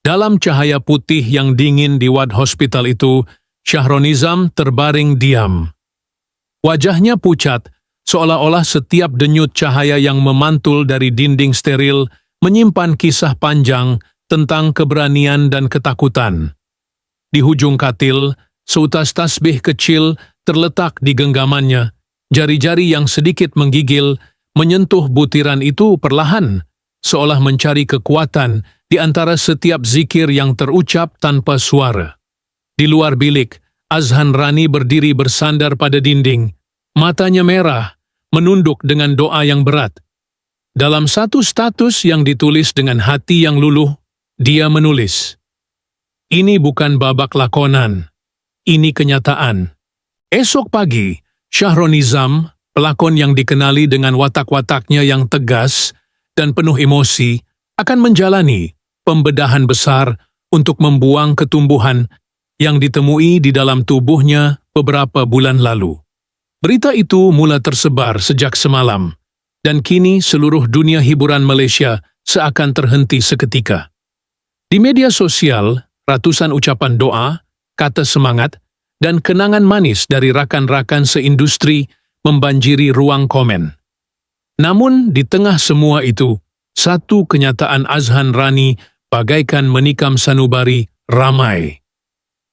Dalam cahaya putih yang dingin di ward hospital itu, Shahronizam terbaring diam. Wajahnya pucat, seolah-olah setiap denyut cahaya yang memantul dari dinding steril menyimpan kisah panjang tentang keberanian dan ketakutan. Di hujung katil, seutas tasbih kecil terletak di genggamannya. Jari-jari yang sedikit menggigil menyentuh butiran itu perlahan, seolah mencari kekuatan di antara setiap zikir yang terucap tanpa suara. Di luar bilik, Azhan Rani berdiri bersandar pada dinding. Matanya merah, menunduk dengan doa yang berat. Dalam satu status yang ditulis dengan hati yang luluh, dia menulis, "Ini bukan babak lakonan, ini kenyataan." Esok pagi, Shahronizam, pelakon yang dikenali dengan watak-wataknya yang tegas dan penuh emosi, akan menjalani pembedahan besar untuk membuang ketumbuhan yang ditemui di dalam tubuhnya beberapa bulan lalu. Berita itu mula tersebar sejak semalam, dan kini seluruh dunia hiburan Malaysia seakan terhenti seketika. Di media sosial, ratusan ucapan doa, kata semangat, dan kenangan manis dari rakan-rakan seindustri membanjiri ruang komen. Namun, di tengah semua itu, satu kenyataan Azhan Rani bagaikan menikam sanubari ramai.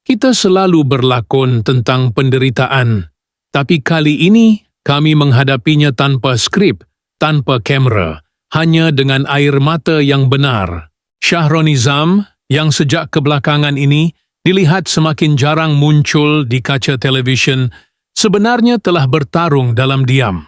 Kita selalu berlakon tentang penderitaan, tapi kali ini kami menghadapinya tanpa skrip, tanpa kamera, hanya dengan air mata yang benar. Shahronizam, yang sejak kebelakangan ini dilihat semakin jarang muncul di kaca televisyen, sebenarnya telah bertarung dalam diam.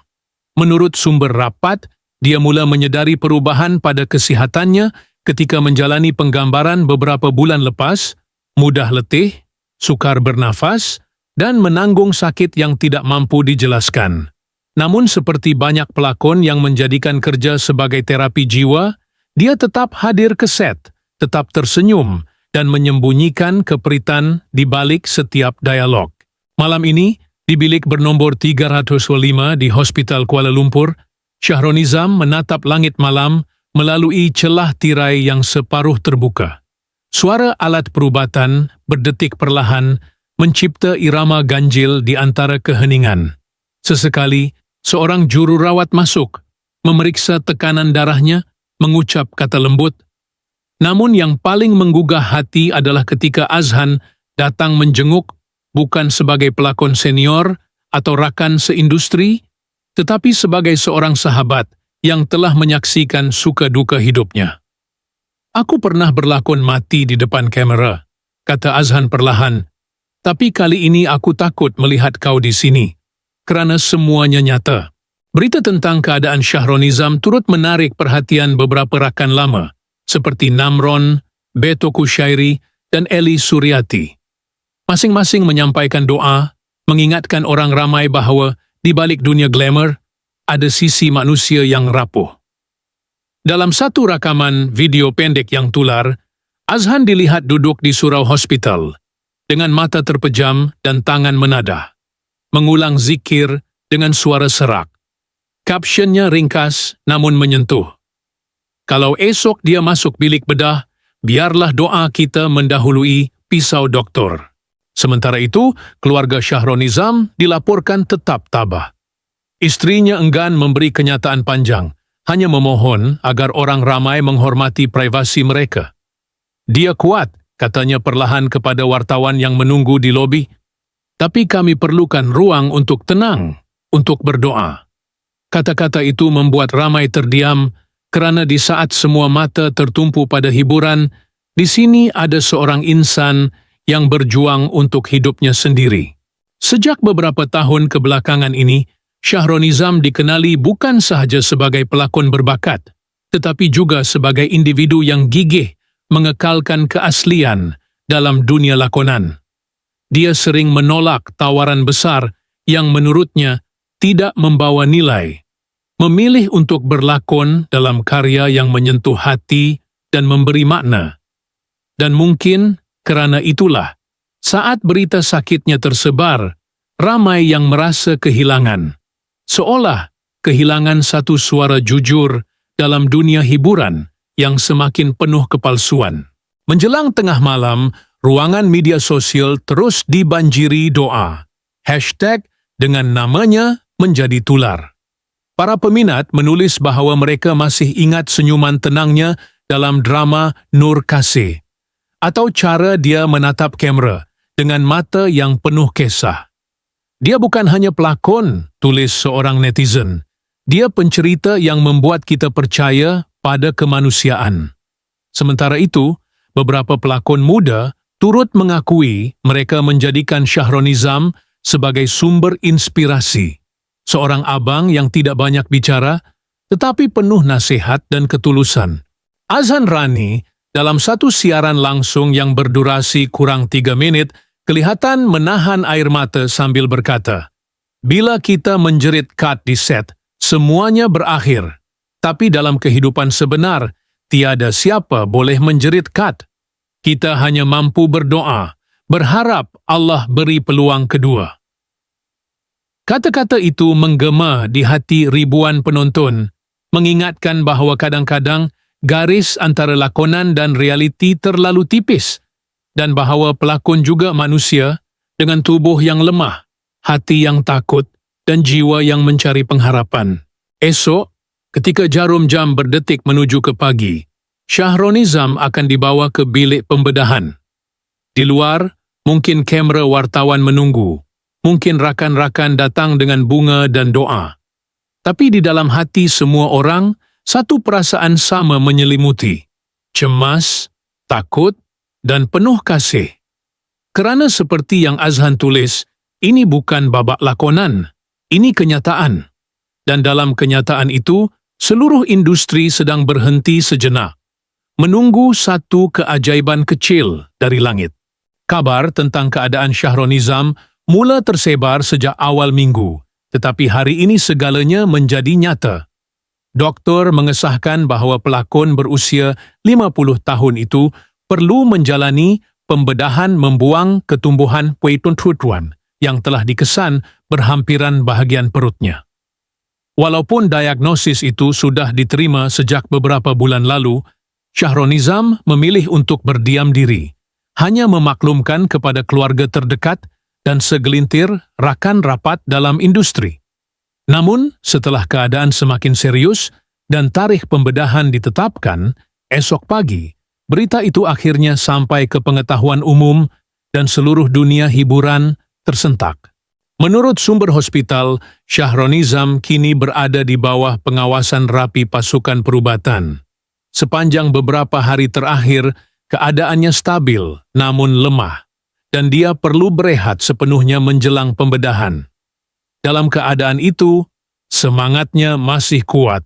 Menurut sumber rapat, dia mula menyedari perubahan pada kesihatannya ketika menjalani penggambaran beberapa bulan lepas, mudah letih, sukar bernafas, dan menanggung sakit yang tidak mampu dijelaskan. Namun seperti banyak pelakon yang menjadikan kerja sebagai terapi jiwa, dia tetap hadir ke set, tetap tersenyum, dan menyembunyikan keperitan di balik setiap dialog. Malam ini, di bilik bernombor 305 di Hospital Kuala Lumpur, Shahronizam menatap langit malam melalui celah tirai yang separuh terbuka. Suara alat perubatan berdetik perlahan mencipta irama ganjil di antara keheningan. Sesekali, seorang jururawat masuk, memeriksa tekanan darahnya, mengucap kata lembut. Namun yang paling menggugah hati adalah ketika Azhan datang menjenguk bukan sebagai pelakon senior atau rakan seindustri, tetapi sebagai seorang sahabat yang telah menyaksikan suka duka hidupnya. "Aku pernah berlakon mati di depan kamera," kata Azhan perlahan, "tapi kali ini aku takut melihat kau di sini, kerana semuanya nyata." Berita tentang keadaan Shahronizam turut menarik perhatian beberapa rakan lama, seperti Namron, Beto Kushairi, dan Eli Suryati. Masing-masing menyampaikan doa, mengingatkan orang ramai bahawa di balik dunia glamour, ada sisi manusia yang rapuh. Dalam satu rakaman video pendek yang tular, Azhan dilihat duduk di surau hospital, dengan mata terpejam dan tangan menadah, mengulang zikir dengan suara serak. Captionnya ringkas namun menyentuh. "Kalau esok dia masuk bilik bedah, biarlah doa kita mendahului pisau doktor." Sementara itu, keluarga Shahronizam dilaporkan tetap tabah. Istrinya enggan memberi kenyataan panjang, hanya memohon agar orang ramai menghormati privasi mereka. "Dia kuat," katanya perlahan kepada wartawan yang menunggu di lobi. "Tapi kami perlukan ruang untuk tenang, untuk berdoa." Kata-kata itu membuat ramai terdiam, kerana di saat semua mata tertumpu pada hiburan, di sini ada seorang insan yang berjuang untuk hidupnya sendiri. Sejak beberapa tahun kebelakangan ini, Shahronizam dikenali bukan sahaja sebagai pelakon berbakat, tetapi juga sebagai individu yang gigih mengekalkan keaslian dalam dunia lakonan. Dia sering menolak tawaran besar yang menurutnya tidak membawa nilai, memilih untuk berlakon dalam karya yang menyentuh hati dan memberi makna. Dan mungkin kerana itulah, saat berita sakitnya tersebar, ramai yang merasa kehilangan. Seolah kehilangan satu suara jujur dalam dunia hiburan yang semakin penuh kepalsuan. Menjelang tengah malam, ruangan media sosial terus dibanjiri doa. Hashtag dengan namanya menjadi tular. Para peminat menulis bahawa mereka masih ingat senyuman tenangnya dalam drama Nur Kasih, atau cara dia menatap kamera dengan mata yang penuh kisah. Dia bukan hanya pelakon, tulis seorang netizen. Dia pencerita yang membuat kita percaya pada kemanusiaan. Sementara itu, beberapa pelakon muda turut mengakui mereka menjadikan Shahronizam sebagai sumber inspirasi. Seorang abang yang tidak banyak bicara, tetapi penuh nasihat dan ketulusan. Azhan Rani, dalam satu siaran langsung yang berdurasi kurang 3 menit, kelihatan menahan air mata sambil berkata, "Bila kita menjerit cut di set, semuanya berakhir. Tapi dalam kehidupan sebenar, tiada siapa boleh menjerit cut. Kita hanya mampu berdoa, berharap Allah beri peluang kedua." Kata-kata itu menggema di hati ribuan penonton, mengingatkan bahawa kadang-kadang garis antara lakonan dan realiti terlalu tipis, dan bahawa pelakon juga manusia dengan tubuh yang lemah, hati yang takut, dan jiwa yang mencari pengharapan. Esok, ketika jarum jam berdetik menuju ke pagi, Shahronizam akan dibawa ke bilik pembedahan. Di luar, mungkin kamera wartawan menunggu, mungkin rakan-rakan datang dengan bunga dan doa. Tapi di dalam hati semua orang, satu perasaan sama menyelimuti. Cemas, takut, dan penuh kasih. Kerana seperti yang Azhan tulis, ini bukan babak lakonan, ini kenyataan. Dan dalam kenyataan itu, seluruh industri sedang berhenti sejenak, menunggu satu keajaiban kecil dari langit. Kabar tentang keadaan Shahronizam mula tersebar sejak awal minggu, tetapi hari ini segalanya menjadi nyata. Doktor mengesahkan bahawa pelakon berusia 50 tahun itu perlu menjalani pembedahan membuang ketumbuhan puituntutuan yang telah dikesan berhampiran bahagian perutnya. Walaupun diagnosis itu sudah diterima sejak beberapa bulan lalu, Shahronizam memilih untuk berdiam diri, hanya memaklumkan kepada keluarga terdekat dan segelintir rakan rapat dalam industri. Namun, setelah keadaan semakin serius dan tarikh pembedahan ditetapkan, esok pagi, berita itu akhirnya sampai ke pengetahuan umum dan seluruh dunia hiburan tersentak. Menurut sumber hospital, Shahronizam kini berada di bawah pengawasan rapi pasukan perubatan. Sepanjang beberapa hari terakhir, keadaannya stabil namun lemah, dan dia perlu berehat sepenuhnya menjelang pembedahan. Dalam keadaan itu, semangatnya masih kuat,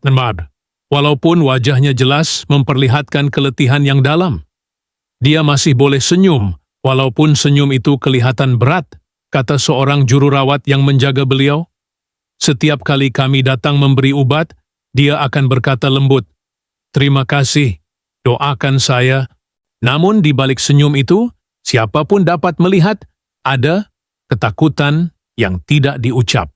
walaupun wajahnya jelas memperlihatkan keletihan yang dalam. Dia masih boleh senyum, walaupun senyum itu kelihatan berat, kata seorang jururawat yang menjaga beliau. Setiap kali kami datang memberi ubat, dia akan berkata lembut, "Terima kasih, doakan saya." Namun di balik senyum itu, siapapun dapat melihat ada ketakutan yang tidak diucap.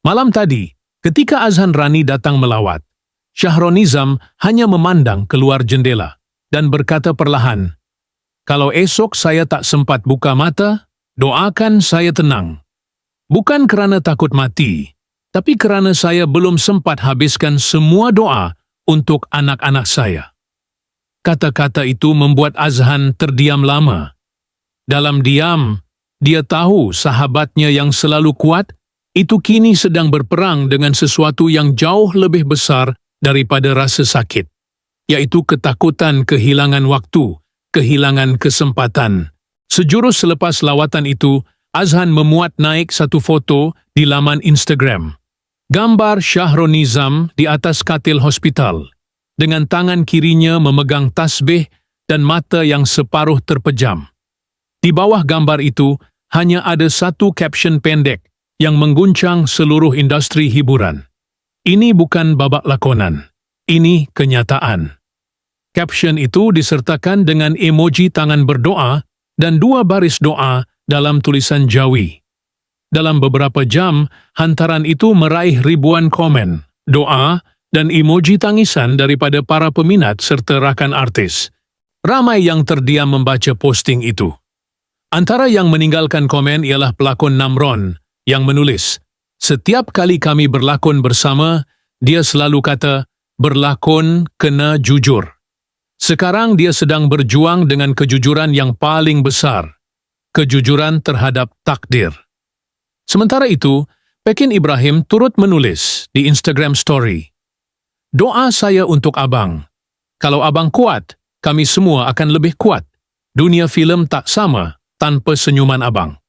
Malam tadi, ketika Azhan Rani datang melawat, Shahronizam hanya memandang keluar jendela dan berkata perlahan, "Kalau esok saya tak sempat buka mata, doakan saya tenang. Bukan kerana takut mati, tapi kerana saya belum sempat habiskan semua doa untuk anak-anak saya." Kata-kata itu membuat Azhan terdiam lama. Dalam diam, dia tahu sahabatnya yang selalu kuat itu kini sedang berperang dengan sesuatu yang jauh lebih besar daripada rasa sakit, yaitu ketakutan kehilangan waktu, kehilangan kesempatan. Sejurus selepas lawatan itu, Azhan memuat naik satu foto di laman Instagram. Gambar Shahronizam di atas katil hospital, dengan tangan kirinya memegang tasbih dan mata yang separuh terpejam. Di bawah gambar itu, hanya ada satu caption pendek yang mengguncang seluruh industri hiburan. "Ini bukan babak lakonan, ini kenyataan." Caption itu disertakan dengan emoji tangan berdoa dan 2 baris doa dalam tulisan Jawi. Dalam beberapa jam, hantaran itu meraih ribuan komen, doa, dan emoji tangisan daripada para peminat serta rakan artis. Ramai yang terdiam membaca posting itu. Antara yang meninggalkan komen ialah pelakon Namron yang menulis, "Setiap kali kami berlakon bersama, dia selalu kata, berlakon kena jujur. Sekarang dia sedang berjuang dengan kejujuran yang paling besar, kejujuran terhadap takdir." Sementara itu, Pekin Ibrahim turut menulis di Instagram Story, "Doa saya untuk abang. Kalau abang kuat, kami semua akan lebih kuat. Dunia filem tak sama tanpa senyuman abang."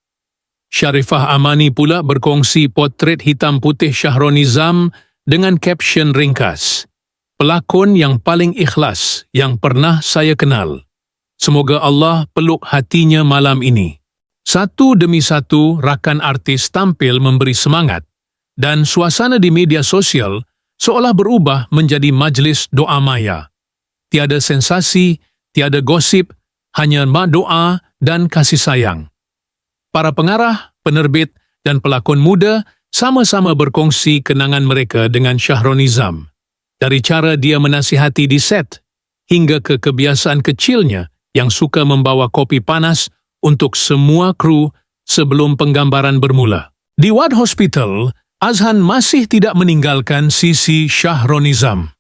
Syarifah Amani pula berkongsi potret hitam putih Shahronizam dengan caption ringkas, "Pelakon yang paling ikhlas yang pernah saya kenal. Semoga Allah peluk hatinya malam ini." Satu demi satu rakan artis tampil memberi semangat dan suasana di media sosial seolah berubah menjadi majlis doa maya. Tiada sensasi, tiada gosip, hanya doa dan kasih sayang. Para pengarah, penerbit dan pelakon muda sama-sama berkongsi kenangan mereka dengan Shahronizam. Dari cara dia menasihati di set, hingga ke kebiasaan kecilnya yang suka membawa kopi panas untuk semua kru sebelum penggambaran bermula. Di Wad Hospital, Azhan masih tidak meninggalkan sisi Shahronizam.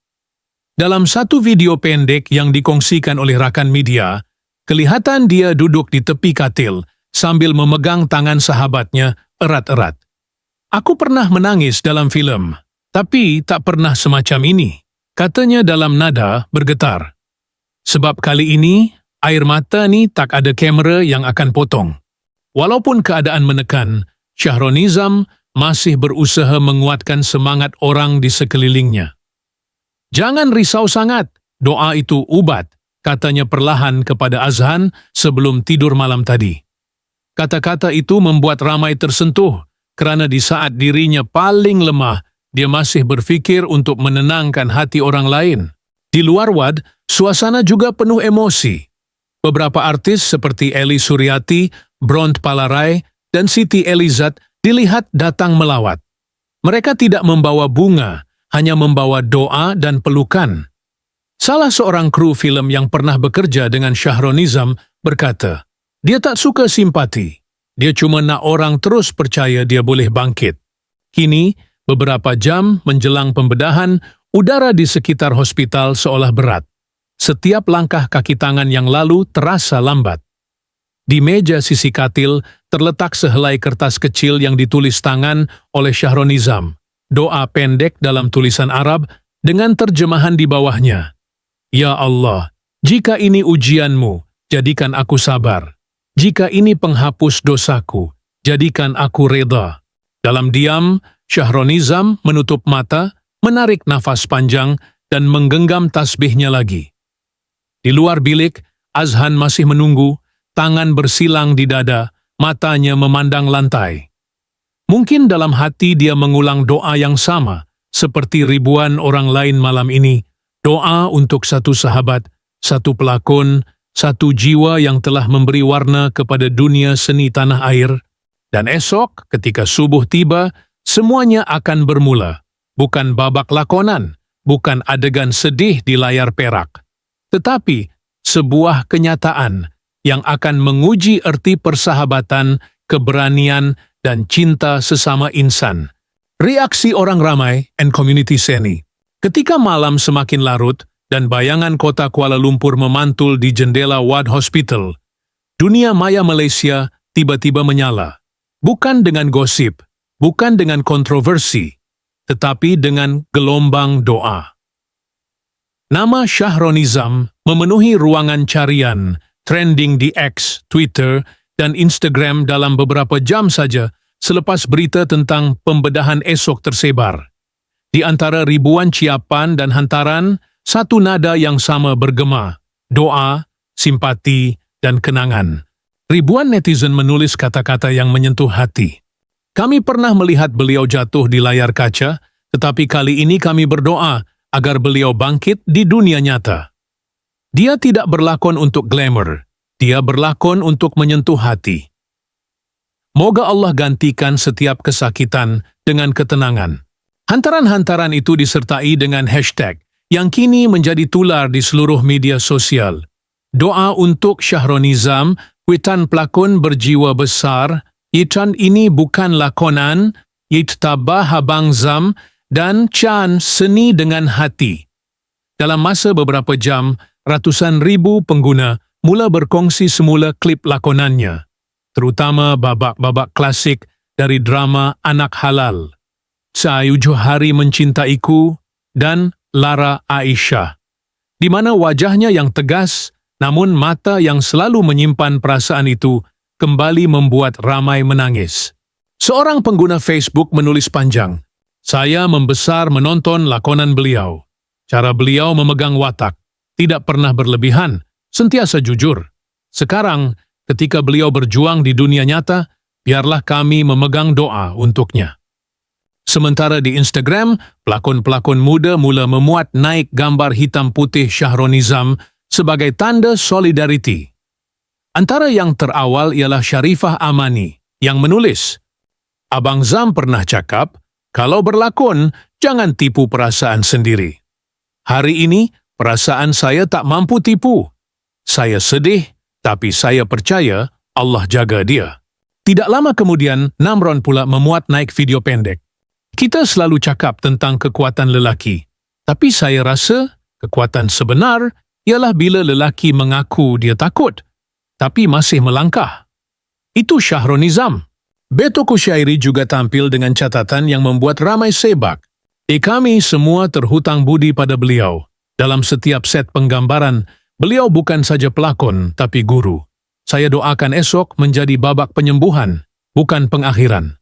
Dalam satu video pendek yang dikongsikan oleh rakan media, kelihatan dia duduk di tepi katil sambil memegang tangan sahabatnya erat-erat. "Aku pernah menangis dalam filem, tapi tak pernah semacam ini," katanya dalam nada bergetar. "Sebab kali ini, air mata ni tak ada kamera yang akan potong." Walaupun keadaan menekan, Shahronizam masih berusaha menguatkan semangat orang di sekelilingnya. "Jangan risau sangat, doa itu ubat," katanya perlahan kepada Azhan sebelum tidur malam tadi. Kata-kata itu membuat ramai tersentuh kerana di saat dirinya paling lemah, dia masih berfikir untuk menenangkan hati orang lain. Di luar wad, suasana juga penuh emosi. Beberapa artis seperti Eli Suryati, Bront Palarai, dan Siti Elizad dilihat datang melawat. Mereka tidak membawa bunga, hanya membawa doa dan pelukan. Salah seorang kru filem yang pernah bekerja dengan Shahronizam berkata, dia tak suka simpati. Dia cuma nak orang terus percaya dia boleh bangkit. Kini, beberapa jam menjelang pembedahan, udara di sekitar hospital seolah berat. Setiap langkah kaki tangan yang lalu terasa lambat. Di meja sisi katil terletak sehelai kertas kecil yang ditulis tangan oleh Shahronizam. Doa pendek dalam tulisan Arab dengan terjemahan di bawahnya. "Ya Allah, jika ini ujianmu, jadikan aku sabar. Jika ini penghapus dosaku, jadikan aku reda." Dalam diam, Shahronizam menutup mata, menarik nafas panjang, dan menggenggam tasbihnya lagi. Di luar bilik, Azhan masih menunggu, tangan bersilang di dada, matanya memandang lantai. Mungkin dalam hati dia mengulang doa yang sama, seperti ribuan orang lain malam ini, doa untuk satu sahabat, satu pelakon, satu jiwa yang telah memberi warna kepada dunia seni tanah air. Dan esok, ketika subuh tiba, semuanya akan bermula. Bukan babak lakonan, bukan adegan sedih di layar perak, tetapi sebuah kenyataan yang akan menguji erti persahabatan, keberanian, dan cinta sesama insan. Reaksi orang ramai and community seni. Ketika malam semakin larut dan bayangan kota Kuala Lumpur memantul di jendela Wad Hospital, dunia maya Malaysia tiba-tiba menyala. Bukan dengan gosip, bukan dengan kontroversi, tetapi dengan gelombang doa. Nama Shahronizam memenuhi ruangan carian, trending di X, Twitter, dan Instagram dalam beberapa jam saja selepas berita tentang pembedahan esok tersebar. Di antara ribuan ciapan dan hantaran, satu nada yang sama bergema, doa, simpati, dan kenangan. Ribuan netizen menulis kata-kata yang menyentuh hati. "Kami pernah melihat beliau jatuh di layar kaca, tetapi kali ini kami berdoa agar beliau bangkit di dunia nyata. Dia tidak berlakon untuk glamour, dia berlakon untuk menyentuh hati." Moga Allah gantikan setiap kesakitan dengan ketenangan. Hantaran-hantaran itu disertai dengan hashtag yang kini menjadi tular di seluruh media sosial. Doa untuk Syahronizam, kuitan pelakon berjiwa besar, itan ini bukan lakonan, ittabah Abang Zam dan Chan seni dengan hati. Dalam masa beberapa jam, ratusan ribu pengguna mula berkongsi semula klip lakonannya, terutama babak-babak klasik dari drama Anak Halal, Sayujuh Hari Mencintaiku dan Lara Aisyah, di mana wajahnya yang tegas namun mata yang selalu menyimpan perasaan itu kembali membuat ramai menangis. Seorang pengguna Facebook menulis panjang, "Saya membesar menonton lakonan beliau. Cara beliau memegang watak, tidak pernah berlebihan, sentiasa jujur. Sekarang, ketika beliau berjuang di dunia nyata, biarlah kami memegang doa untuknya." Sementara di Instagram, pelakon-pelakon muda mula memuat naik gambar hitam putih Syahronizam sebagai tanda solidariti. Antara yang terawal ialah Syarifah Amani yang menulis, "Abang Zam pernah cakap, kalau berlakon, jangan tipu perasaan sendiri. Hari ini, perasaan saya tak mampu tipu. Saya sedih, tapi saya percaya Allah jaga dia." Tidak lama kemudian, Namron pula memuat naik video pendek. "Kita selalu cakap tentang kekuatan lelaki, tapi saya rasa kekuatan sebenar ialah bila lelaki mengaku dia takut, tapi masih melangkah. Itu Syahronizam." Betoko Syairi juga tampil dengan catatan yang membuat ramai sebak. Kami semua terhutang budi pada beliau. Dalam setiap set penggambaran, beliau bukan saja pelakon, tapi guru. Saya doakan esok menjadi babak penyembuhan, bukan pengakhiran.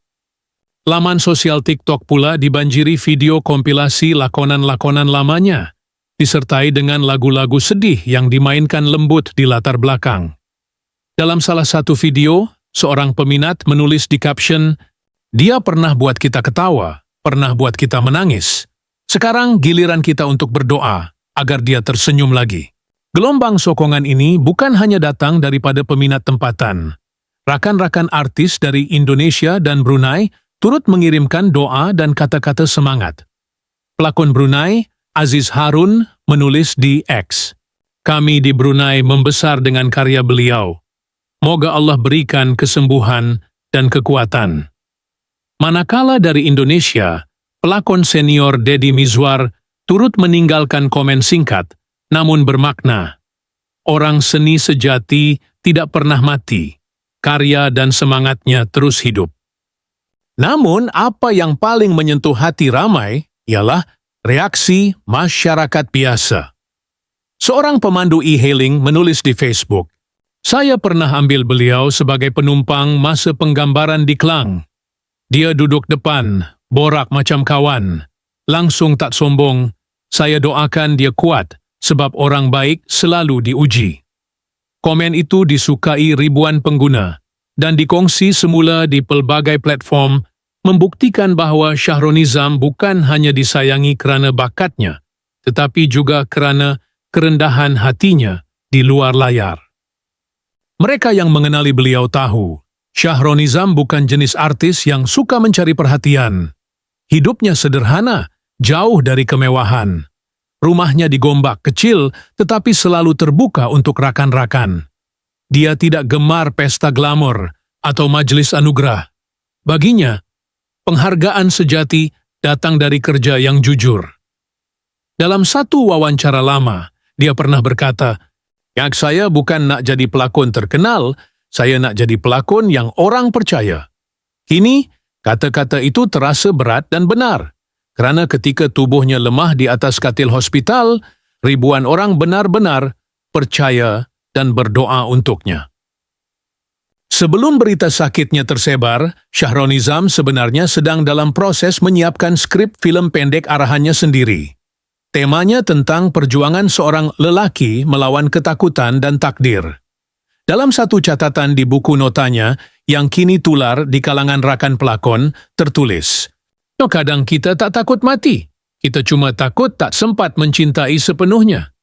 Laman sosial TikTok pula dibanjiri video kompilasi lakonan-lakonan lamanya, disertai dengan lagu-lagu sedih yang dimainkan lembut di latar belakang. Dalam salah satu video, seorang peminat menulis di caption, "Dia pernah buat kita ketawa, pernah buat kita menangis. Sekarang giliran kita untuk berdoa agar dia tersenyum lagi." Gelombang sokongan ini bukan hanya datang daripada peminat tempatan. Rakan-rakan artis dari Indonesia dan Brunei turut mengirimkan doa dan kata-kata semangat. Pelakon Brunei, Aziz Harun, menulis di X, "Kami di Brunei membesar dengan karya beliau. Moga Allah berikan kesembuhan dan kekuatan." Manakala dari Indonesia, pelakon senior Deddy Mizwar turut meninggalkan komen singkat, namun bermakna. "Orang seni sejati tidak pernah mati. Karya dan semangatnya terus hidup." Namun, apa yang paling menyentuh hati ramai ialah reaksi masyarakat biasa. Seorang pemandu e-hailing menulis di Facebook, "Saya pernah ambil beliau sebagai penumpang masa penggambaran di Klang. Dia duduk depan, borak macam kawan. Langsung tak sombong, saya doakan dia kuat sebab orang baik selalu diuji." Komen itu disukai ribuan pengguna dan dikongsi semula di pelbagai platform, membuktikan bahawa Syahronizam bukan hanya disayangi kerana bakatnya, tetapi juga kerana kerendahan hatinya di luar layar. Mereka yang mengenali beliau tahu, Syahronizam bukan jenis artis yang suka mencari perhatian. Hidupnya sederhana, jauh dari kemewahan. Rumahnya di Gombak kecil tetapi selalu terbuka untuk rakan-rakan. Dia tidak gemar pesta glamor atau majlis anugerah. Baginya, penghargaan sejati datang dari kerja yang jujur. Dalam satu wawancara lama, dia pernah berkata, "Yang saya bukan nak jadi pelakon terkenal, saya nak jadi pelakon yang orang percaya." Kini, kata-kata itu terasa berat dan benar, kerana ketika tubuhnya lemah di atas katil hospital, ribuan orang benar-benar percaya dan berdoa untuknya. Sebelum berita sakitnya tersebar, Syahronizam sebenarnya sedang dalam proses menyiapkan skrip filem pendek arahannya sendiri. Temanya tentang perjuangan seorang lelaki melawan ketakutan dan takdir. Dalam satu catatan di buku notanya, yang kini tular di kalangan rakan pelakon, tertulis, "Kadang kita tak takut mati, kita cuma takut tak sempat mencintai sepenuhnya."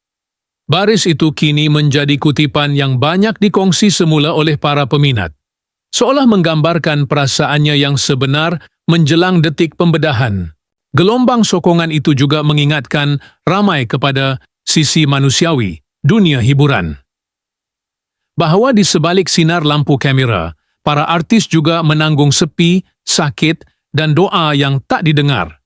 Baris itu kini menjadi kutipan yang banyak dikongsi semula oleh para peminat, seolah menggambarkan perasaannya yang sebenar menjelang detik pembedahan. Gelombang sokongan itu juga mengingatkan ramai kepada sisi manusiawi dunia hiburan. Bahawa di sebalik sinar lampu kamera, para artis juga menanggung sepi, sakit dan doa yang tak didengar.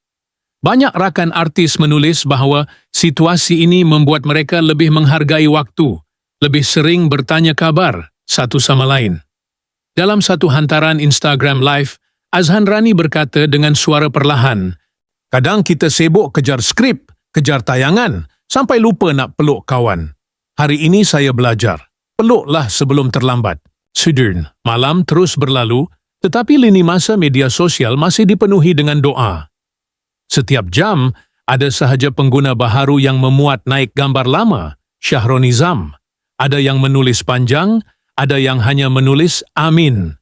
Banyak rakan artis menulis bahawa situasi ini membuat mereka lebih menghargai waktu, lebih sering bertanya kabar satu sama lain. Dalam satu hantaran Instagram Live, Azhan Rani berkata dengan suara perlahan, "Kadang kita sibuk kejar skrip, kejar tayangan, sampai lupa nak peluk kawan. Hari ini saya belajar. Peluklah sebelum terlambat." Sudahn, malam terus berlalu, tetapi lini masa media sosial masih dipenuhi dengan doa. Setiap jam, ada sahaja pengguna baharu yang memuat naik gambar lama, Shahronizam. Ada yang menulis panjang, ada yang hanya menulis Amin.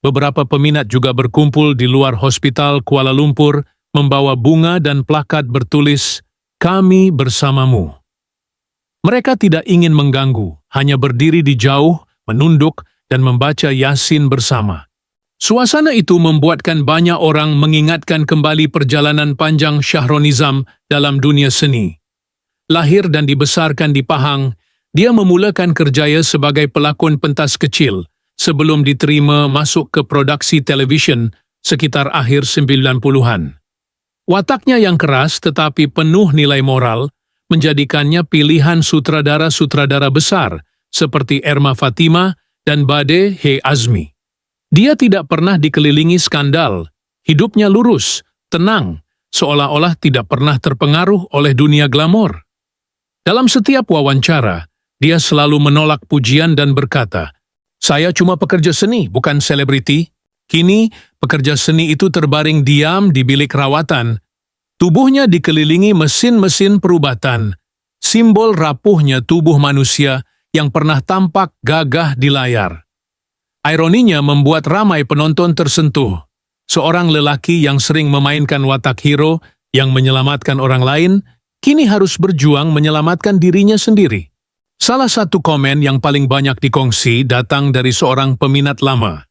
Beberapa peminat juga berkumpul di luar hospital Kuala Lumpur membawa bunga dan plakat bertulis, "Kami bersamamu." Mereka tidak ingin mengganggu, hanya berdiri di jauh, menunduk dan membaca Yasin bersama. Suasana itu membuatkan banyak orang mengingatkan kembali perjalanan panjang Shahronizam dalam dunia seni. Lahir dan dibesarkan di Pahang, dia memulakan kerjaya sebagai pelakon pentas kecil sebelum diterima masuk ke produksi televisyen sekitar akhir 90-an. Wataknya yang keras tetapi penuh nilai moral menjadikannya pilihan sutradara-sutradara besar seperti Erma Fatima dan Bade He Azmi. Dia tidak pernah dikelilingi skandal, hidupnya lurus, tenang, seolah-olah tidak pernah terpengaruh oleh dunia glamor. Dalam setiap wawancara, dia selalu menolak pujian dan berkata, "Saya cuma pekerja seni, bukan selebriti." Kini, pekerja seni itu terbaring diam di bilik rawatan. Tubuhnya dikelilingi mesin-mesin perubatan, simbol rapuhnya tubuh manusia yang pernah tampak gagah di layar. Ironinya membuat ramai penonton tersentuh. Seorang lelaki yang sering memainkan watak hero yang menyelamatkan orang lain, kini harus berjuang menyelamatkan dirinya sendiri. Salah satu komen yang paling banyak dikongsi datang dari seorang peminat lama.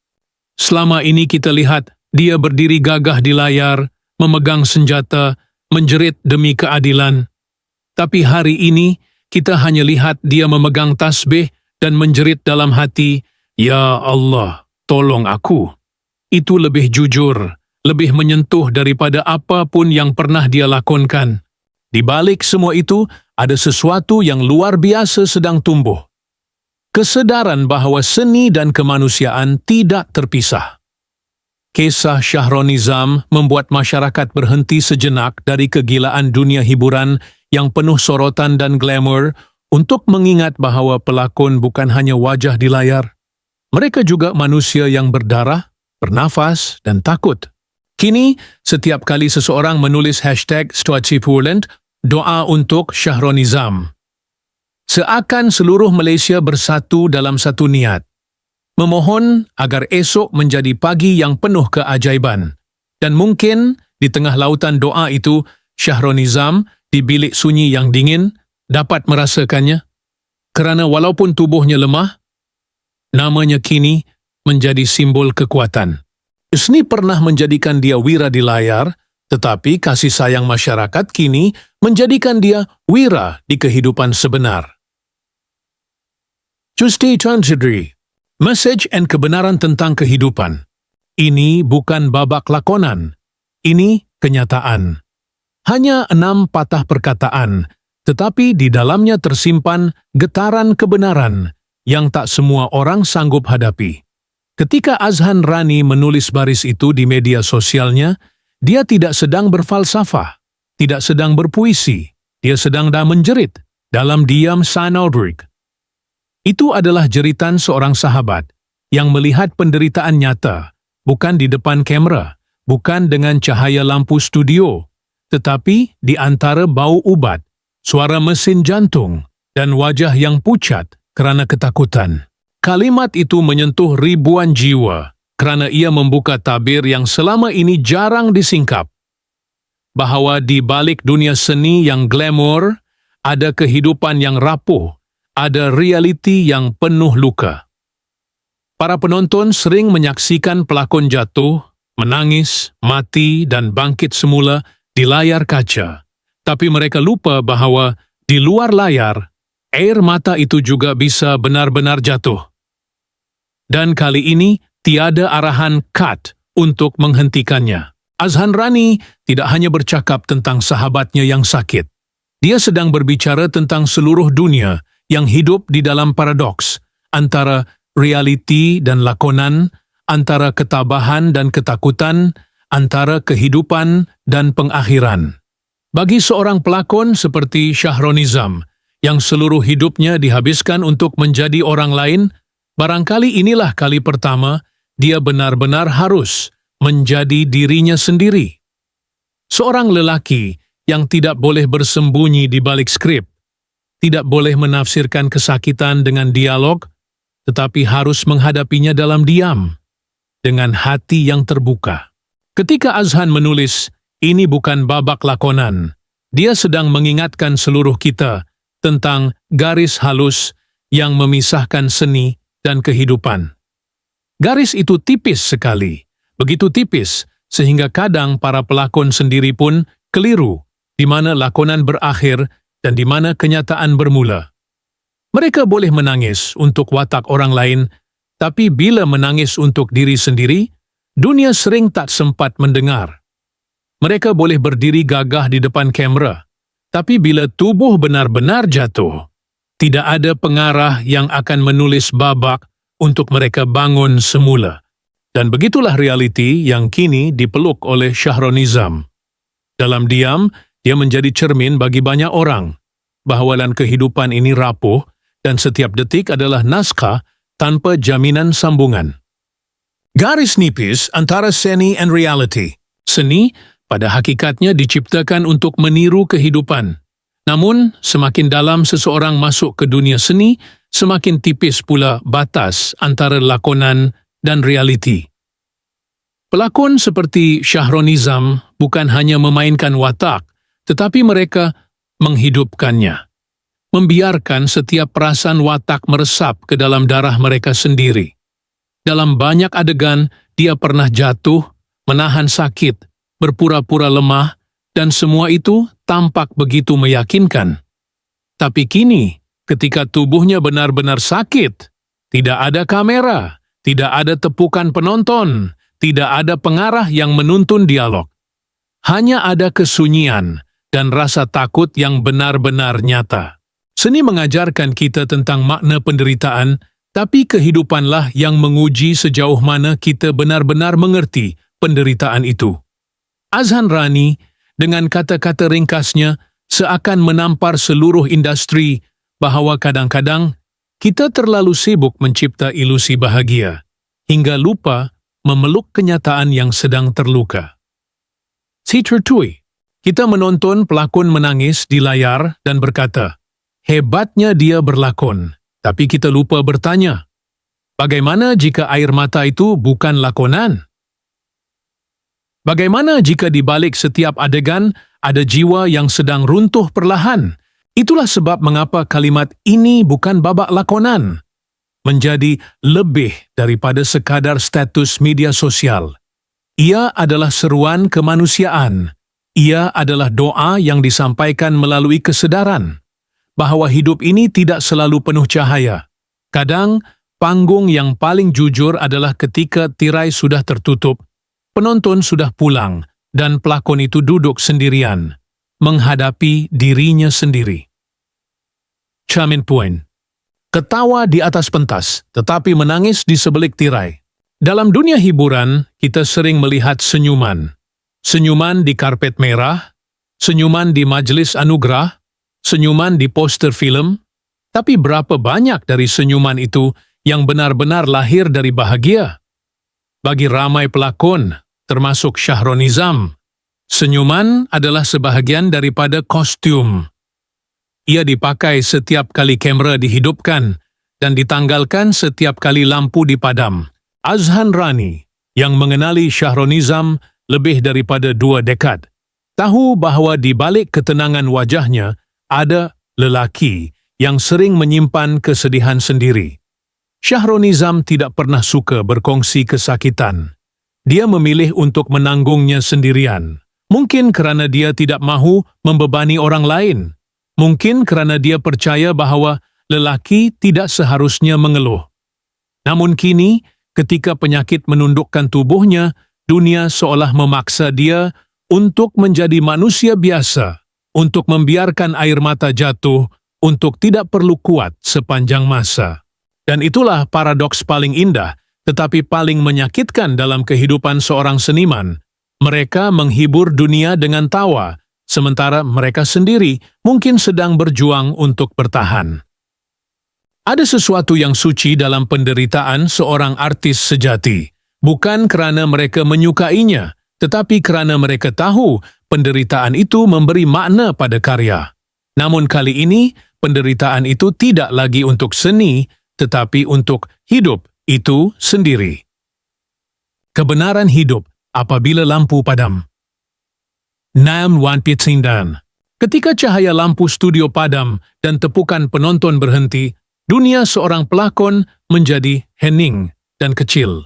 "Selama ini kita lihat dia berdiri gagah di layar, memegang senjata, menjerit demi keadilan. Tapi hari ini kita hanya lihat dia memegang tasbih dan menjerit dalam hati, 'Ya Allah, tolong aku.' Itu lebih jujur, lebih menyentuh daripada apapun yang pernah dia lakonkan. Di balik semua itu, ada sesuatu yang luar biasa sedang tumbuh. Kesedaran bahawa seni dan kemanusiaan tidak terpisah." Kisah Shahronizam membuat masyarakat berhenti sejenak dari kegilaan dunia hiburan yang penuh sorotan dan glamour untuk mengingat bahawa pelakon bukan hanya wajah di layar. Mereka juga manusia yang berdarah, bernafas, dan takut. Kini, setiap kali seseorang menulis hashtag #StuaCiPurland, doa untuk Shahronizam. Seakan seluruh Malaysia bersatu dalam satu niat. Memohon agar esok menjadi pagi yang penuh keajaiban. Dan mungkin di tengah lautan doa itu, Shahronizam di bilik sunyi yang dingin dapat merasakannya. Kerana walaupun tubuhnya lemah, namanya kini menjadi simbol kekuatan. Seni pernah menjadikan dia wira di layar, tetapi kasih sayang masyarakat kini menjadikan dia wira di kehidupan sebenar. Tuesday Tragedy, message and kebenaran tentang kehidupan. Ini bukan babak lakonan, ini kenyataan. Hanya 6 patah perkataan, tetapi di dalamnya tersimpan getaran kebenaran yang tak semua orang sanggup hadapi. Ketika Azhan Rani menulis baris itu di media sosialnya, dia tidak sedang berfalsafah, tidak sedang berpuisi, dia sedang menjerit dalam diam Sanaudrik. Itu adalah jeritan seorang sahabat yang melihat penderitaan nyata, bukan di depan kamera, bukan dengan cahaya lampu studio, tetapi di antara bau ubat, suara mesin jantung, dan wajah yang pucat kerana ketakutan. Kalimat itu menyentuh ribuan jiwa kerana ia membuka tabir yang selama ini jarang disingkap. Bahawa di balik dunia seni yang glamour, ada kehidupan yang rapuh, ada realiti yang penuh luka. Para penonton sering menyaksikan pelakon jatuh, menangis, mati dan bangkit semula di layar kaca. Tapi mereka lupa bahawa di luar layar Air mata itu juga bisa benar-benar jatuh. Dan kali ini tiada arahan cut untuk menghentikannya. Azhan Rani tidak hanya bercakap tentang sahabatnya yang sakit. Dia sedang berbicara tentang seluruh dunia yang hidup di dalam paradoks antara realiti dan lakonan, antara ketabahan dan ketakutan, antara kehidupan dan pengakhiran. Bagi seorang pelakon seperti Shahronizam, yang seluruh hidupnya dihabiskan untuk menjadi orang lain, barangkali inilah kali pertama dia benar-benar harus menjadi dirinya sendiri. Seorang lelaki yang tidak boleh bersembunyi di balik skrip, tidak boleh menafsirkan kesakitan dengan dialog, tetapi harus menghadapinya dalam diam, dengan hati yang terbuka. Ketika Azhan menulis, ini bukan babak lakonan, dia sedang mengingatkan seluruh kita tentang garis halus yang memisahkan seni dan kehidupan. Garis itu tipis sekali, begitu tipis sehingga kadang para pelakon sendiri pun keliru di mana lakonan berakhir dan di mana kenyataan bermula. Mereka boleh menangis untuk watak orang lain, tapi bila menangis untuk diri sendiri, dunia sering tak sempat mendengar. Mereka boleh berdiri gagah di depan kamera, tapi bila tubuh benar-benar jatuh, tidak ada pengarah yang akan menulis babak untuk mereka bangun semula. Dan begitulah realiti yang kini dipeluk oleh Shahronizam. Dalam diam, dia menjadi cermin bagi banyak orang, bahawa dalam kehidupan ini rapuh dan setiap detik adalah naskah tanpa jaminan sambungan. Garis nipis antara seni and reality. Seni pada hakikatnya diciptakan untuk meniru kehidupan. Namun, semakin dalam seseorang masuk ke dunia seni, semakin tipis pula batas antara lakonan dan realiti. Pelakon seperti Shahronizam bukan hanya memainkan watak, tetapi mereka menghidupkannya. Membiarkan setiap perasaan watak meresap ke dalam darah mereka sendiri. Dalam banyak adegan, dia pernah jatuh, menahan sakit, berpura-pura lemah, dan semua itu tampak begitu meyakinkan. Tapi kini, ketika tubuhnya benar-benar sakit, tidak ada kamera, tidak ada tepukan penonton, tidak ada pengarah yang menuntun dialog. Hanya ada kesunyian dan rasa takut yang benar-benar nyata. Seni mengajarkan kita tentang makna penderitaan, tapi kehidupanlah yang menguji sejauh mana kita benar-benar mengerti penderitaan itu. Azhan Rani, dengan kata-kata ringkasnya, seakan menampar seluruh industri bahawa kadang-kadang kita terlalu sibuk mencipta ilusi bahagia, hingga lupa memeluk kenyataan yang sedang terluka. Si tertui, kita menonton pelakon menangis di layar dan berkata, hebatnya dia berlakon, tapi kita lupa bertanya, bagaimana jika air mata itu bukan lakonan? Bagaimana jika di balik setiap adegan ada jiwa yang sedang runtuh perlahan? Itulah sebab mengapa kalimat ini bukan babak lakonan menjadi lebih daripada sekadar status media sosial. Ia adalah seruan kemanusiaan. Ia adalah doa yang disampaikan melalui kesedaran bahawa hidup ini tidak selalu penuh cahaya. Kadang, panggung yang paling jujur adalah ketika tirai sudah tertutup, penonton sudah pulang, dan pelakon itu duduk sendirian, menghadapi dirinya sendiri. Chamin Point. Ketawa di atas pentas, tetapi menangis di sebelik tirai. Dalam dunia hiburan, kita sering melihat senyuman. Senyuman di karpet merah, senyuman di majelis anugerah, senyuman di poster film, tapi berapa banyak dari senyuman itu yang benar-benar lahir dari bahagia? Bagi ramai pelakon, termasuk Shahronizam, senyuman adalah sebahagian daripada kostum. Ia dipakai setiap kali kamera dihidupkan dan ditanggalkan setiap kali lampu dipadam. Azhan Rani, yang mengenali Shahronizam lebih daripada 2 dekad, tahu bahawa di balik ketenangan wajahnya ada lelaki yang sering menyimpan kesedihan sendiri. Shahronizam tidak pernah suka berkongsi kesakitan. Dia memilih untuk menanggungnya sendirian. Mungkin kerana dia tidak mahu membebani orang lain. Mungkin kerana dia percaya bahawa lelaki tidak seharusnya mengeluh. Namun kini, ketika penyakit menundukkan tubuhnya, dunia seolah memaksa dia untuk menjadi manusia biasa, untuk membiarkan air mata jatuh, untuk tidak perlu kuat sepanjang masa. Dan itulah paradoks paling indah, tetapi paling menyakitkan dalam kehidupan seorang seniman. Mereka menghibur dunia dengan tawa, sementara mereka sendiri mungkin sedang berjuang untuk bertahan. Ada sesuatu yang suci dalam penderitaan seorang artis sejati, bukan kerana mereka menyukainya, tetapi kerana mereka tahu penderitaan itu memberi makna pada karya. Namun kali ini, penderitaan itu tidak lagi untuk seni, tetapi untuk hidup itu sendiri. Kebenaran hidup apabila lampu padam. Nam Wan Pitsindan. Ketika cahaya lampu studio padam dan tepukan penonton berhenti, dunia seorang pelakon menjadi hening dan kecil.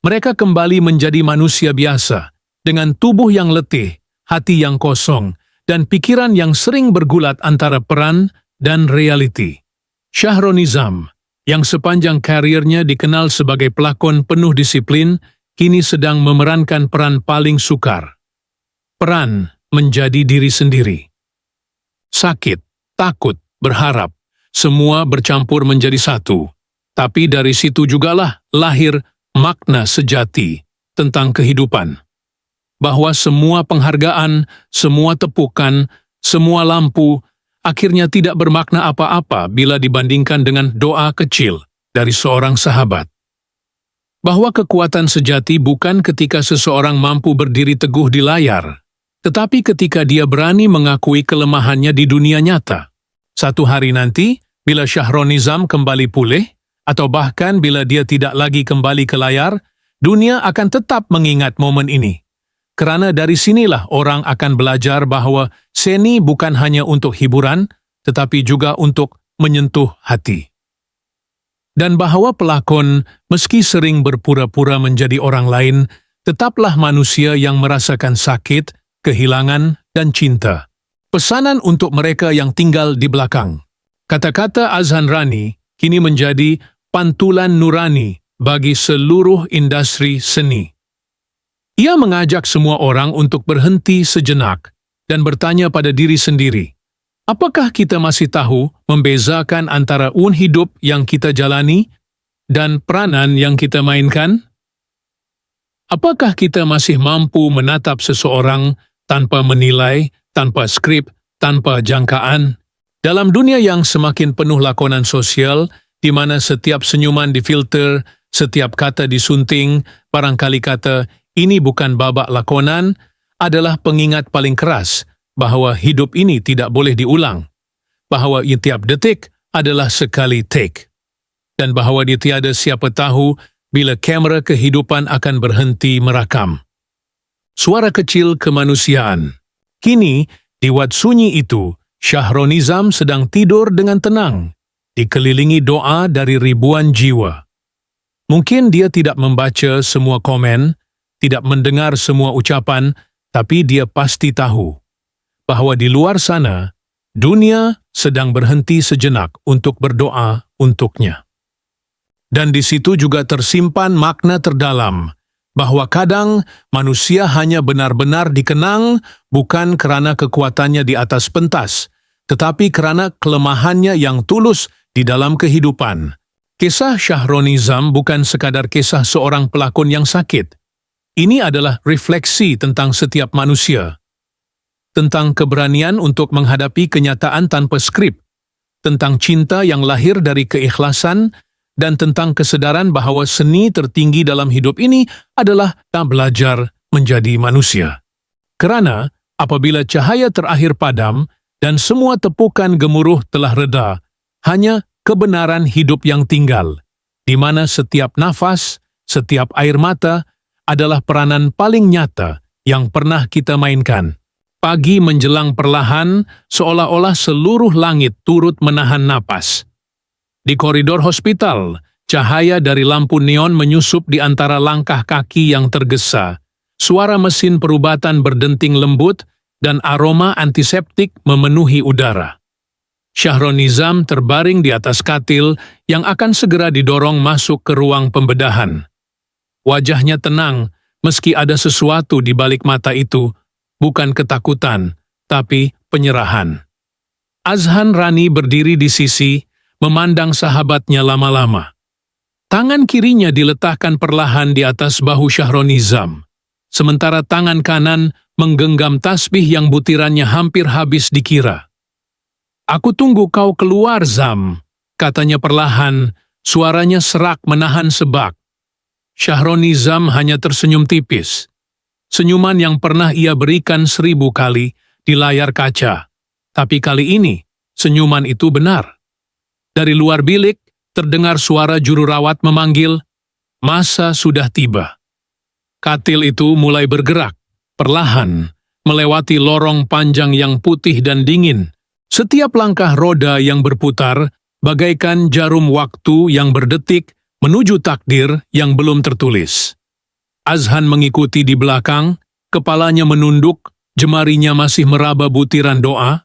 Mereka kembali menjadi manusia biasa, dengan tubuh yang letih, hati yang kosong, dan pikiran yang sering bergulat antara peran dan realiti. Shahronizam, yang sepanjang karirnya dikenal sebagai pelakon penuh disiplin, kini sedang memerankan peran paling sukar. Peran menjadi diri sendiri. Sakit, takut, berharap, semua bercampur menjadi satu. Tapi dari situ jugalah lahir makna sejati tentang kehidupan. Bahwa semua penghargaan, semua tepukan, semua lampu, akhirnya tidak bermakna apa-apa bila dibandingkan dengan doa kecil dari seorang sahabat. Bahwa kekuatan sejati bukan ketika seseorang mampu berdiri teguh di layar, tetapi ketika dia berani mengakui kelemahannya di dunia nyata. Satu hari nanti, bila Shahronizam kembali pulih, atau bahkan bila dia tidak lagi kembali ke layar, dunia akan tetap mengingat momen ini. Kerana dari sinilah orang akan belajar bahawa seni bukan hanya untuk hiburan, tetapi juga untuk menyentuh hati. Dan bahawa pelakon, meski sering berpura-pura menjadi orang lain, tetaplah manusia yang merasakan sakit, kehilangan, dan cinta. Pesanan untuk mereka yang tinggal di belakang. Kata-kata Azhan Rani kini menjadi pantulan nurani bagi seluruh industri seni. Ia mengajak semua orang untuk berhenti sejenak dan bertanya pada diri sendiri, apakah kita masih tahu membezakan antara hidup yang kita jalani dan peranan yang kita mainkan? Apakah kita masih mampu menatap seseorang tanpa menilai, tanpa skrip, tanpa jangkaan? Dalam dunia yang semakin penuh lakonan sosial, di mana setiap senyuman difilter, setiap kata disunting, barangkali kata, ini bukan babak lakonan, adalah pengingat paling keras bahawa hidup ini tidak boleh diulang, bahawa tiap detik adalah sekali take, dan bahawa dia tiada siapa tahu bila kamera kehidupan akan berhenti merakam. Suara kecil kemanusiaan. Kini, di wad sunyi itu, Shahronizam sedang tidur dengan tenang, dikelilingi doa dari ribuan jiwa. Mungkin dia tidak membaca semua komen, tidak mendengar semua ucapan, tapi dia pasti tahu bahawa di luar sana, dunia sedang berhenti sejenak untuk berdoa untuknya. Dan di situ juga tersimpan makna terdalam, bahawa kadang manusia hanya benar-benar dikenang bukan kerana kekuatannya di atas pentas, tetapi kerana kelemahannya yang tulus di dalam kehidupan. Kisah Shahronizam bukan sekadar kisah seorang pelakon yang sakit. Ini adalah refleksi tentang setiap manusia. Tentang keberanian untuk menghadapi kenyataan tanpa skrip, tentang cinta yang lahir dari keikhlasan, dan tentang kesadaran bahawa seni tertinggi dalam hidup ini adalah tak belajar menjadi manusia. Kerana apabila cahaya terakhir padam dan semua tepukan gemuruh telah reda, hanya kebenaran hidup yang tinggal, di mana setiap nafas, setiap air mata adalah peranan paling nyata yang pernah kita mainkan. Pagi menjelang perlahan, seolah-olah seluruh langit turut menahan napas. Di koridor hospital, cahaya dari lampu neon menyusup di antara langkah kaki yang tergesa. Suara mesin perubatan berdenting lembut dan aroma antiseptik memenuhi udara. Shahronizam terbaring di atas katil yang akan segera didorong masuk ke ruang pembedahan. Wajahnya tenang, meski ada sesuatu di balik mata itu, bukan ketakutan, tapi penyerahan. Azhan Rani berdiri di sisi, memandang sahabatnya lama-lama. Tangan kirinya diletakkan perlahan di atas bahu Shahronizam, sementara tangan kanan menggenggam tasbih yang butirannya hampir habis dikira. "Aku tunggu kau keluar, Zam," katanya perlahan, suaranya serak menahan sebak. Shahronizam hanya tersenyum tipis. Senyuman yang pernah ia berikan 1000 kali di layar kaca. Tapi kali ini, senyuman itu benar. Dari luar bilik, terdengar suara jururawat memanggil, "Masa sudah tiba." Katil itu mulai bergerak, perlahan, melewati lorong panjang yang putih dan dingin. Setiap langkah roda yang berputar, bagaikan jarum waktu yang berdetik menuju takdir yang belum tertulis. Azhan mengikuti di belakang, kepalanya menunduk, jemarinya masih meraba butiran doa.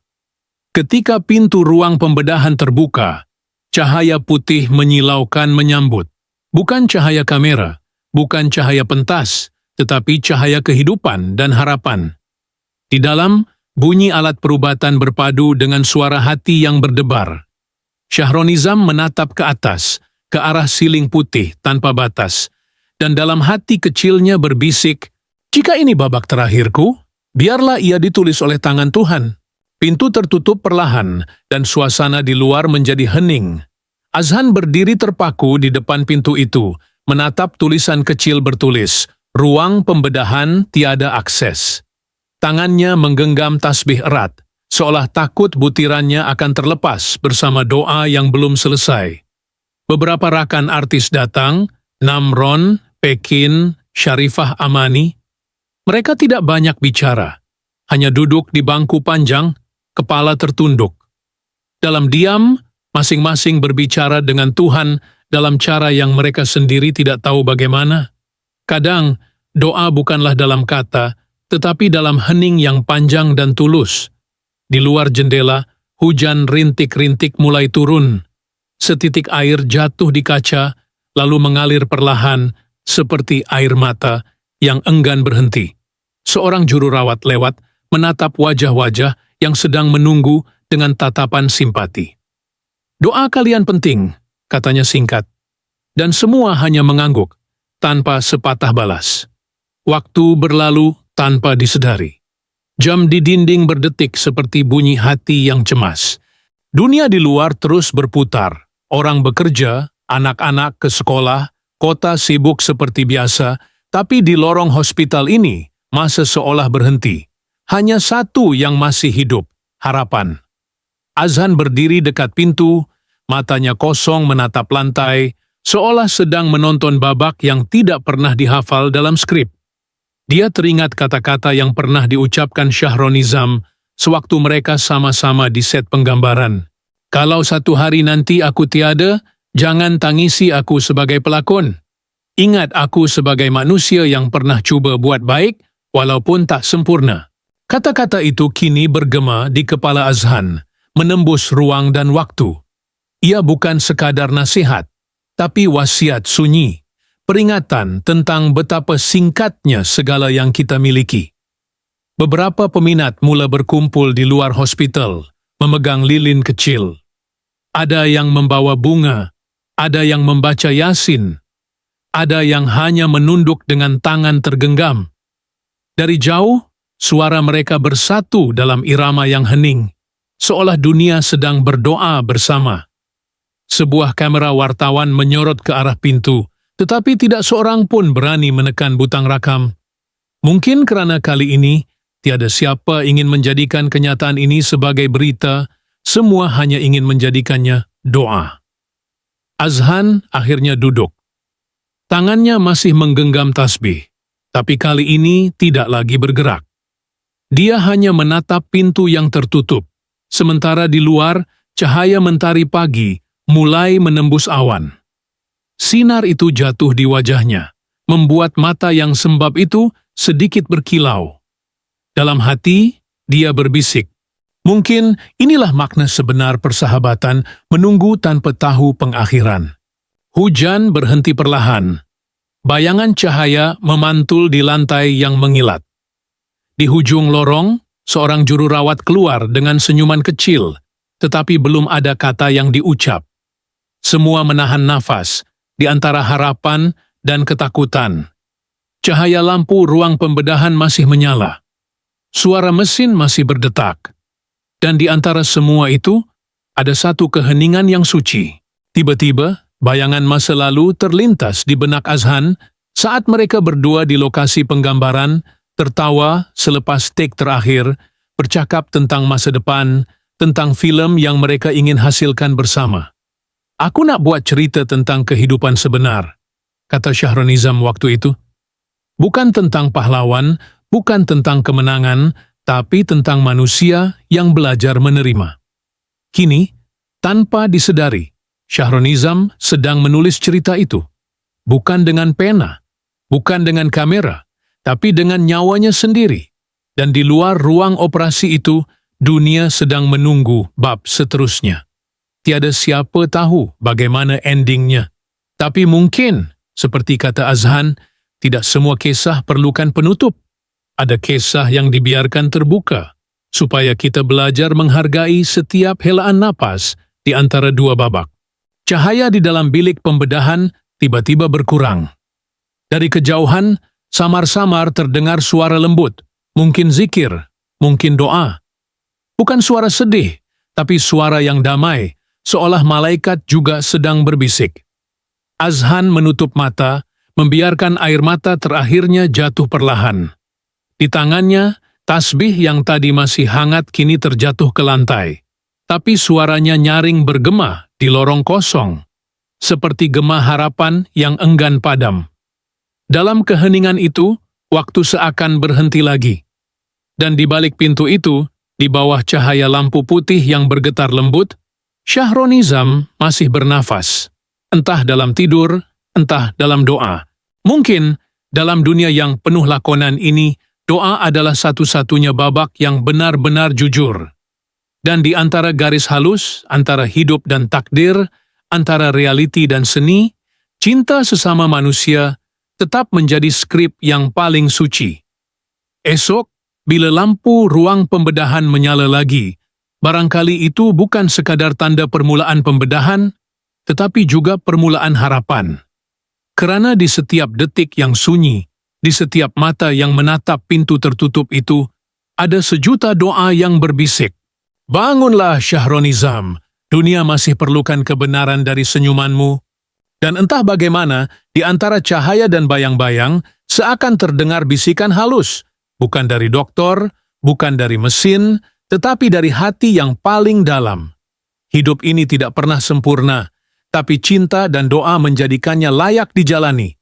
Ketika pintu ruang pembedahan terbuka, cahaya putih menyilaukan menyambut. Bukan cahaya kamera, bukan cahaya pentas, tetapi cahaya kehidupan dan harapan. Di dalam, bunyi alat perubatan berpadu dengan suara hati yang berdebar. Shahronizam menatap ke atas, ke arah siling putih tanpa batas, dan dalam hati kecilnya berbisik, "Jika ini babak terakhirku, biarlah ia ditulis oleh tangan Tuhan." Pintu tertutup perlahan, dan suasana di luar menjadi hening. Azhan berdiri terpaku di depan pintu itu, menatap tulisan kecil bertulis, "Ruang pembedahan tiada akses." Tangannya menggenggam tasbih erat, seolah takut butirannya akan terlepas bersama doa yang belum selesai. Beberapa rakan artis datang, Namron, Pekin, Syarifah Amani. Mereka tidak banyak bicara, hanya duduk di bangku panjang, kepala tertunduk. Dalam diam, masing-masing berbicara dengan Tuhan dalam cara yang mereka sendiri tidak tahu bagaimana. Kadang, doa bukanlah dalam kata, tetapi dalam hening yang panjang dan tulus. Di luar jendela, hujan rintik-rintik mulai turun. Setitik air jatuh di kaca, lalu mengalir perlahan, seperti air mata yang enggan berhenti. Seorang jururawat lewat, menatap wajah-wajah yang sedang menunggu dengan tatapan simpati. "Doa kalian penting," katanya singkat. Dan semua hanya mengangguk, tanpa sepatah balas. Waktu berlalu tanpa disedari. Jam di dinding berdetik seperti bunyi hati yang cemas. Dunia di luar terus berputar. Orang bekerja, anak-anak ke sekolah, kota sibuk seperti biasa, tapi di lorong hospital ini, masa seolah berhenti. Hanya satu yang masih hidup, harapan. Azhan berdiri dekat pintu, matanya kosong menatap lantai, seolah sedang menonton babak yang tidak pernah dihafal dalam skrip. Dia teringat kata-kata yang pernah diucapkan Shahronizam sewaktu mereka sama-sama di set penggambaran. "Kalau satu hari nanti aku tiada, jangan tangisi aku sebagai pelakon. Ingat aku sebagai manusia yang pernah cuba buat baik, walaupun tak sempurna." Kata-kata itu kini bergema di kepala Azhan, menembus ruang dan waktu. Ia bukan sekadar nasihat, tapi wasiat sunyi. Peringatan tentang betapa singkatnya segala yang kita miliki. Beberapa peminat mula berkumpul di luar hospital, memegang lilin kecil. Ada yang membawa bunga, ada yang membaca Yasin, ada yang hanya menunduk dengan tangan tergenggam. Dari jauh, suara mereka bersatu dalam irama yang hening, seolah dunia sedang berdoa bersama. Sebuah kamera wartawan menyorot ke arah pintu, tetapi tidak seorang pun berani menekan butang rakam. Mungkin karena kali ini, tiada siapa ingin menjadikan kenyataan ini sebagai berita, semua hanya ingin menjadikannya doa. Azhan akhirnya duduk. Tangannya masih menggenggam tasbih, tapi kali ini tidak lagi bergerak. Dia hanya menatap pintu yang tertutup, sementara di luar, cahaya mentari pagi mulai menembus awan. Sinar itu jatuh di wajahnya, membuat mata yang sembab itu sedikit berkilau. Dalam hati, dia berbisik, Mungkin inilah makna sebenar persahabatan menunggu tanpa tahu pengakhiran. Hujan berhenti perlahan. Bayangan cahaya memantul di lantai yang mengilat. Di hujung lorong, seorang juru rawat keluar dengan senyuman kecil, tetapi belum ada kata yang diucap. Semua menahan nafas di antara harapan dan ketakutan. Cahaya lampu ruang pembedahan masih menyala. Suara mesin masih berdetak. Dan di antara semua itu, ada satu keheningan yang suci. Tiba-tiba, bayangan masa lalu terlintas di benak Azhan saat mereka berdua di lokasi penggambaran, tertawa selepas take terakhir, bercakap tentang masa depan, tentang film yang mereka ingin hasilkan bersama. "Aku nak buat cerita tentang kehidupan sebenar," kata Syahronizam waktu itu. "Bukan tentang pahlawan, bukan tentang kemenangan, tapi tentang manusia yang belajar menerima." Kini, tanpa disedari, Syahronizam sedang menulis cerita itu. Bukan dengan pena, bukan dengan kamera, tapi dengan nyawanya sendiri. Dan di luar ruang operasi itu, dunia sedang menunggu bab seterusnya. Tiada siapa tahu bagaimana endingnya. Tapi mungkin, seperti kata Azhan, tidak semua kisah perlukan penutup. Ada kisah yang dibiarkan terbuka, supaya kita belajar menghargai setiap helaan napas di antara dua babak. Cahaya di dalam bilik pembedahan tiba-tiba berkurang. Dari kejauhan, samar-samar terdengar suara lembut, mungkin zikir, mungkin doa. Bukan suara sedih, tapi suara yang damai, seolah malaikat juga sedang berbisik. Azhan menutup mata, membiarkan air mata terakhirnya jatuh perlahan. Di tangannya, tasbih yang tadi masih hangat kini terjatuh ke lantai. Tapi suaranya nyaring bergema di lorong kosong, seperti gema harapan yang enggan padam. Dalam keheningan itu, waktu seakan berhenti lagi. Dan di balik pintu itu, di bawah cahaya lampu putih yang bergetar lembut, Syahronizam masih bernafas. Entah dalam tidur, entah dalam doa. Mungkin, dalam dunia yang penuh lakonan ini, doa adalah satu-satunya babak yang benar-benar jujur. Dan di antara garis halus, antara hidup dan takdir, antara realiti dan seni, cinta sesama manusia tetap menjadi skrip yang paling suci. Esok, bila lampu ruang pembedahan menyala lagi, barangkali itu bukan sekadar tanda permulaan pembedahan, tetapi juga permulaan harapan. Kerana di setiap detik yang sunyi, di setiap mata yang menatap pintu tertutup itu, ada sejuta doa yang berbisik. "Bangunlah Syahronizam, dunia masih perlukan kebenaran dari senyumanmu." Dan entah bagaimana, di antara cahaya dan bayang-bayang, seakan terdengar bisikan halus, bukan dari doktor, bukan dari mesin, tetapi dari hati yang paling dalam. Hidup ini tidak pernah sempurna, tapi cinta dan doa menjadikannya layak dijalani.